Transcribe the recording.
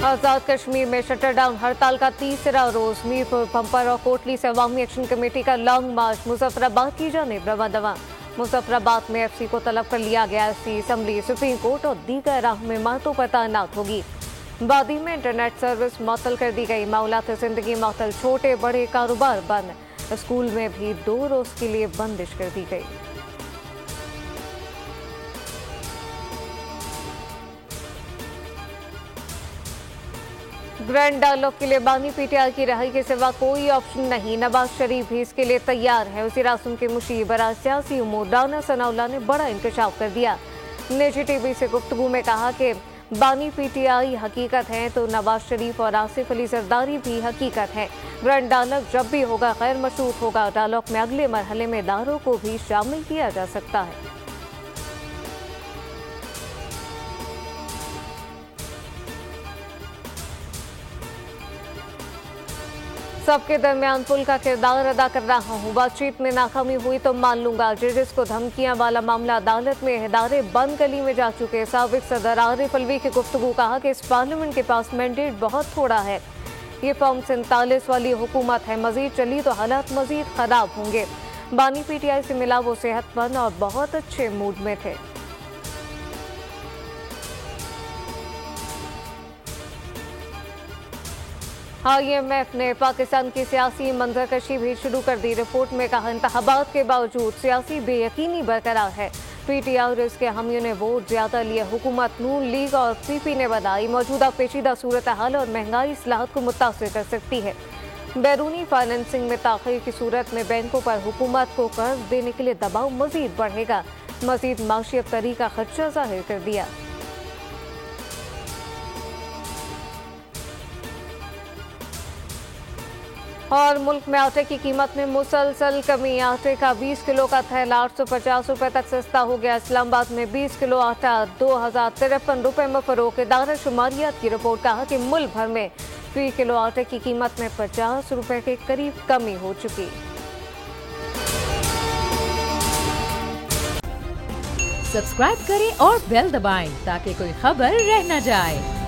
आजाद कश्मीर में शटरडाउन हड़ताल का तीसरा रोज। मीरपुर, पंपर और कोटली से अवामी एक्शन कमेटी का लॉन्ग मार्च। मुजफ्फराबाद की जानिब रवां। मुजफ्फराबाद में एफसी को तलब कर लिया गया। एफसी असम्बली, सुप्रीम कोर्ट और दीगर राह इमारतों पर तैनात होगी। वादी में इंटरनेट सर्विस मअतल कर दी गई। मामूलात जिंदगी मअतल, छोटे बड़े कारोबार बंद। स्कूल में भी 2 रोज के लिए बंदिश कर दी गई। ग्रैंड डायलॉग के लिए बानी पीटीआई की रिहाई के सिवा कोई ऑप्शन नहीं। नवाज शरीफ भी इसके लिए तैयार है। वज़ीर आज़म के मुशीर बराह सियासी उमूर राना सनाउल्लाह ने बड़ा इंकशाफ कर दिया। निजी टीवी से गुफ्तगू में कहा कि बानी पीटीआई हकीकत है तो नवाज शरीफ और आसिफ अली जरदारी भी हकीकत है। ग्रैंड डायलॉग जब भी होगा गैर मशरूत होगा। डायलॉग में अगले मरहले में इदारों को भी शामिल किया जा सकता है। सबके दरमियान पुल का किरदार अदा कर रहा हूँ। बातचीत में नाकामी हुई तो मान लूंगा। जजेस को धमकियां वाला मामला अदालत में, इदारे बंद गली में जा चुके। साबिक सदर आरिफ अलवी की गुफ्तगू, कहा कि इस पार्लियामेंट के पास मैंडेट बहुत थोड़ा है। ये फॉर्म 47 वाली हुकूमत है, मजीद चली तो हालात मजीद खराब होंगे। बानी पीटीआई से मिला वो सेहतमंद और बहुत अच्छे मूड में थे। IMF ने पाकिस्तान की सियासी मंजरकशी भी शुरू कर दी। रिपोर्ट में कहा इंतखाबात के बावजूद सियासी बेयकीनी बरकरार है। पीटीआई और इसके हामियों ने वोट ज्यादा लिए। हुकूमत नून लीग और पीपी ने बताई मौजूदा पेचीदा सूरत हाल और महंगाई इस्लाहत को मुतासिर कर सकती है। बैरूनी फाइनेंसिंग में ताख़ीर की सूरत में बैंकों पर हुकूमत को कर्ज देने के लिए दबाव मजीद बढ़ेगा। मजीद माशी अफ्तारी का खदशा जाहिर कर दिया। और मुल्क में आटे की कीमत में मुसलसल कमी। आटे का 20 किलो का थैला 850 रुपए तक सस्ता हो गया। इस्लामाबाद में 20 किलो आटा 2053 रुपए में फरोख्त। इदारा शुमारियात की रिपोर्ट, कहा कि मुल्क भर में फी किलो आटे की कीमत में 50 रुपए के करीब कमी हो चुकी। सब्सक्राइब करें और बेल दबाएं ताकि कोई खबर रह न जाए।